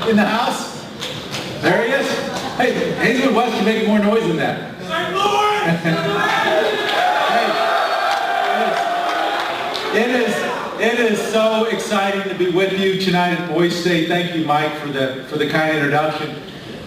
in the house? There he is. Hey, Hazelwood West can make more noise than that. It is so exciting to be with you tonight at Boys State. Thank you, Mike, for the kind introduction.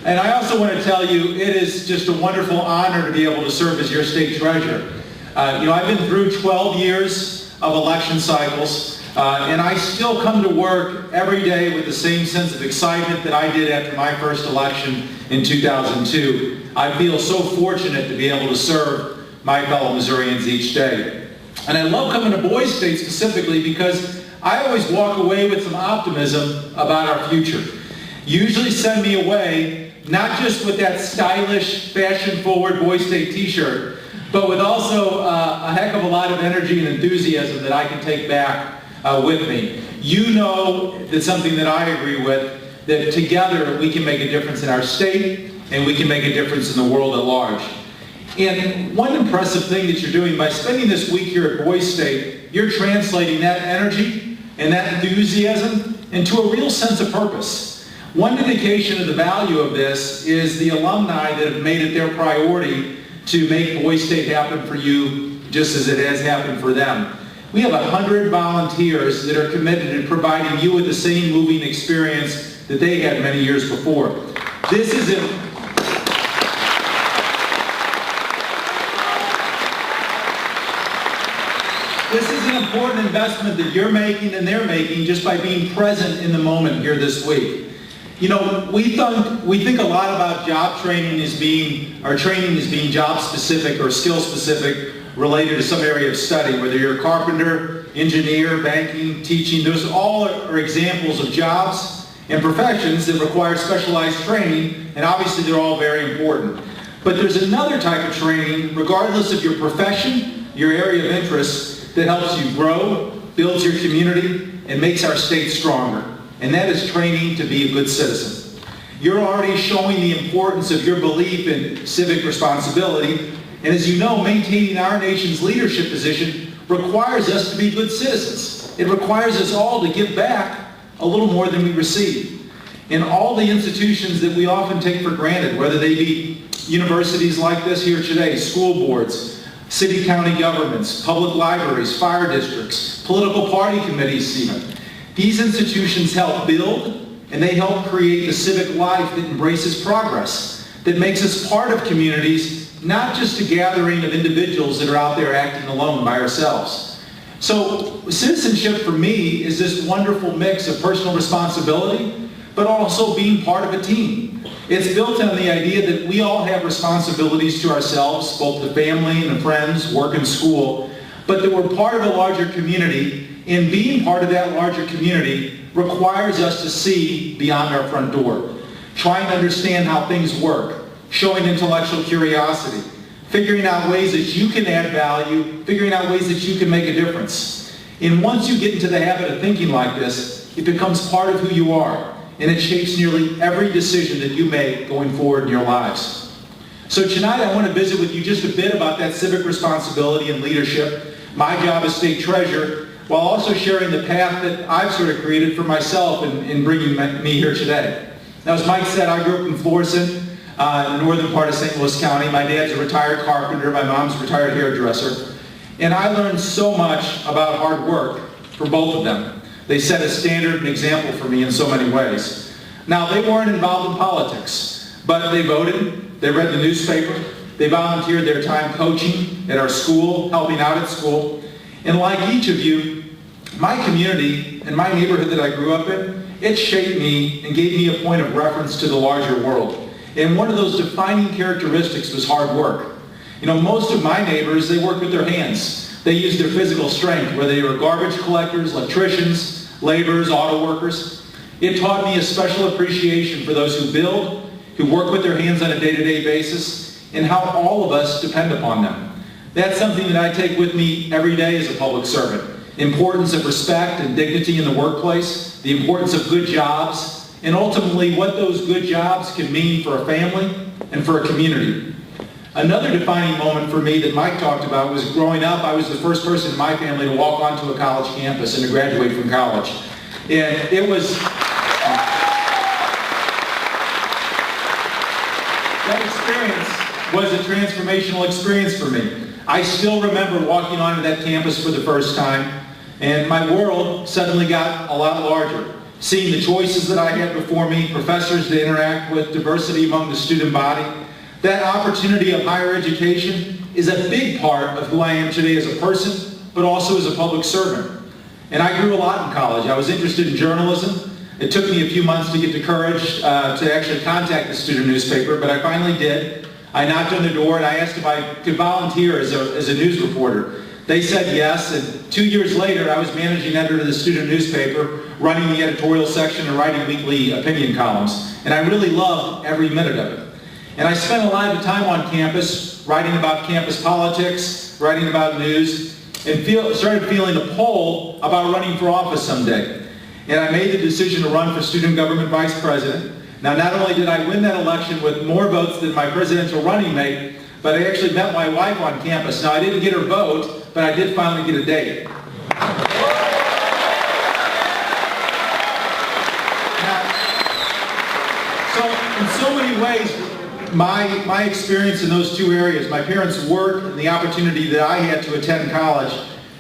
And I also want to tell you, it is just a wonderful honor to be able to serve as your state treasurer. I've been through 12 years of election cycles, and I still come to work every day with the same sense of excitement that I did after my first election in 2002. I feel so fortunate to be able to serve my fellow Missourians each day. And I love coming to Boys State specifically because I always walk away with some optimism about our future. You usually send me away not just with that stylish, fashion-forward Boys State t-shirt, but with also a heck of a lot of energy and enthusiasm that I can take back with me. You know that's something that I agree with, that together we can make a difference in our state and we can make a difference in the world at large. And one impressive thing that you're doing by spending this week here at Boys State, you're translating that energy and that enthusiasm into a real sense of purpose. One indication of the value of this is the alumni that have made it their priority to make Boys State happen for you just as it has happened for them. We have 100 volunteers that are committed to providing you with the same moving experience that they had many years before. This is an important investment that you're making and they're making just by being present in the moment here this week. You know, we think a lot about job training as being job specific or skill specific related to some area of study, whether you're a carpenter, engineer, banking, teaching. Those all are examples of jobs and professions that require specialized training, and obviously they're all very important. But there's another type of training, regardless of your profession, your area of interest, that helps you grow, builds your community, and makes our state stronger. And that is training to be a good citizen. You're already showing the importance of your belief in civic responsibility, and as you know, maintaining our nation's leadership position requires us to be good citizens. It requires us all to give back a little more than we receive. In all the institutions that we often take for granted, whether they be universities like this here today, school boards, city county governments, public libraries, fire districts, political party committees even. These institutions help build and they help create the civic life that embraces progress, that makes us part of communities, not just a gathering of individuals that are out there acting alone by ourselves. So citizenship for me is this wonderful mix of personal responsibility, but also being part of a team. It's built on the idea that we all have responsibilities to ourselves, both the family and the friends, work and school, but that we're part of a larger community, and being part of that larger community requires us to see beyond our front door, trying to understand how things work, showing intellectual curiosity, figuring out ways that you can add value, figuring out ways that you can make a difference. And once you get into the habit of thinking like this, it becomes part of who you are. And it shapes nearly every decision that you make going forward in your lives. So tonight I want to visit with you just a bit about that civic responsibility and leadership, my job as state treasurer, while also sharing the path that I've sort of created for myself in bringing me here today. Now, as Mike said, I grew up in Florissant, in the northern part of St. Louis County. My dad's a retired carpenter, my mom's a retired hairdresser. And I learned so much about hard work from both of them. They set a standard and example for me in so many ways. Now, they weren't involved in politics, but they voted, they read the newspaper, they volunteered their time coaching at our school, helping out at school. And like each of you, my community and my neighborhood that I grew up in, it shaped me and gave me a point of reference to the larger world. And one of those defining characteristics was hard work. You know, most of my neighbors, they worked with their hands. They used their physical strength, whether they were garbage collectors, electricians, laborers, auto workers. It taught me a special appreciation for those who build, who work with their hands on a day-to-day basis, and how all of us depend upon them. That's something that I take with me every day as a public servant. Importance of respect and dignity in the workplace, the importance of good jobs, and ultimately what those good jobs can mean for a family and for a community. Another defining moment for me that Mike talked about was growing up, I was the first person in my family to walk onto a college campus and to graduate from college. And it was... That experience was a transformational experience for me. I still remember walking onto that campus for the first time, and my world suddenly got a lot larger. Seeing the choices that I had before me, professors to interact with, diversity among the student body, that opportunity of higher education is a big part of who I am today as a person, but also as a public servant. And I grew a lot in college. I was interested in journalism. It took me a few months to get the courage to actually contact the student newspaper, but I finally did. I knocked on the door and I asked if I could volunteer as a news reporter. They said yes, and 2 years later I was managing editor of the student newspaper, running the editorial section and writing weekly opinion columns. And I really loved every minute of it. And I spent a lot of time on campus, writing about campus politics, writing about news, and started feeling a pull about running for office someday. And I made the decision to run for student government vice president. Now, not only did I win that election with more votes than my presidential running mate, but I actually met my wife on campus. Now, I didn't get her vote, but I did finally get a date. Now, so, in so many ways, my experience in those two areas, my parents' work and the opportunity that I had to attend college,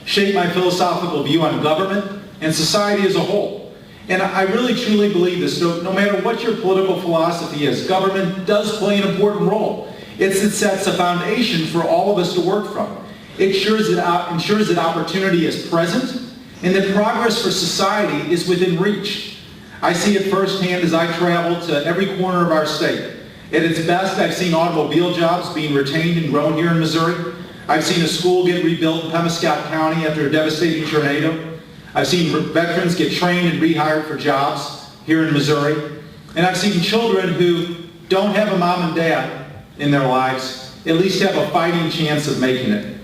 shaped my philosophical view on government and society as a whole. And I really truly believe this. No matter what your political philosophy is, government does play an important role. It sets a foundation for all of us to work from. It ensures that opportunity is present and that progress for society is within reach. I see it firsthand as I travel to every corner of our state. At its best, I've seen automobile jobs being retained and grown here in Missouri. I've seen a school get rebuilt in Pemiscot County after a devastating tornado. I've seen veterans get trained and rehired for jobs here in Missouri. And I've seen children who don't have a mom and dad in their lives at least have a fighting chance of making it.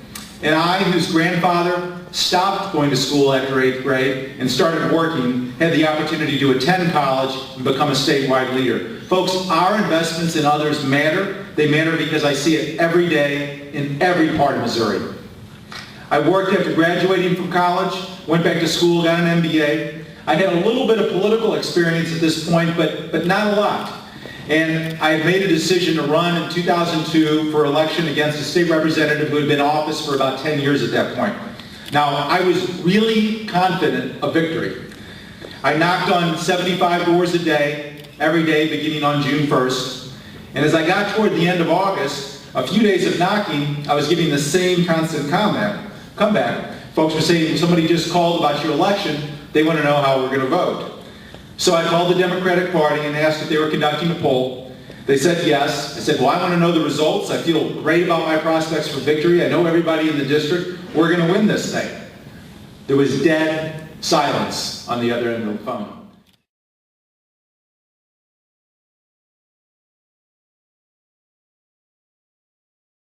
And I, whose grandfather stopped going to school after 8th grade and started working, had the opportunity to attend college and become a statewide leader. Folks, our investments in others matter. They matter because I see it every day in every part of Missouri. I worked after graduating from college, went back to school, got an MBA. I had a little bit of political experience at this point, but not a lot. And I had made a decision to run in 2002 for election against a state representative who had been in office for about 10 years at that point. Now, I was really confident of victory. I knocked on 75 doors a day, every day beginning on June 1st. And as I got toward the end of August, a few days of knocking, I was getting the same constant comeback. Folks were saying, somebody just called about your election, they want to know how we're going to vote. So I called the Democratic Party and asked if they were conducting a poll. They said yes. I said, well, I want to know the results. I feel great about my prospects for victory. I know everybody in the district. We're going to win this thing. There was dead silence on the other end of the phone.